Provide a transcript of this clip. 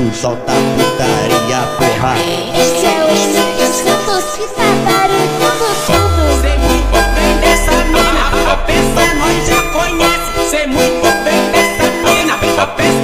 tu solta putaria, porra. Esse é o Santos que tá barulhando tudo. Cê muito bem dessa mina, só pensa nós já conhece. Cê muito bem dessa mina, só pensa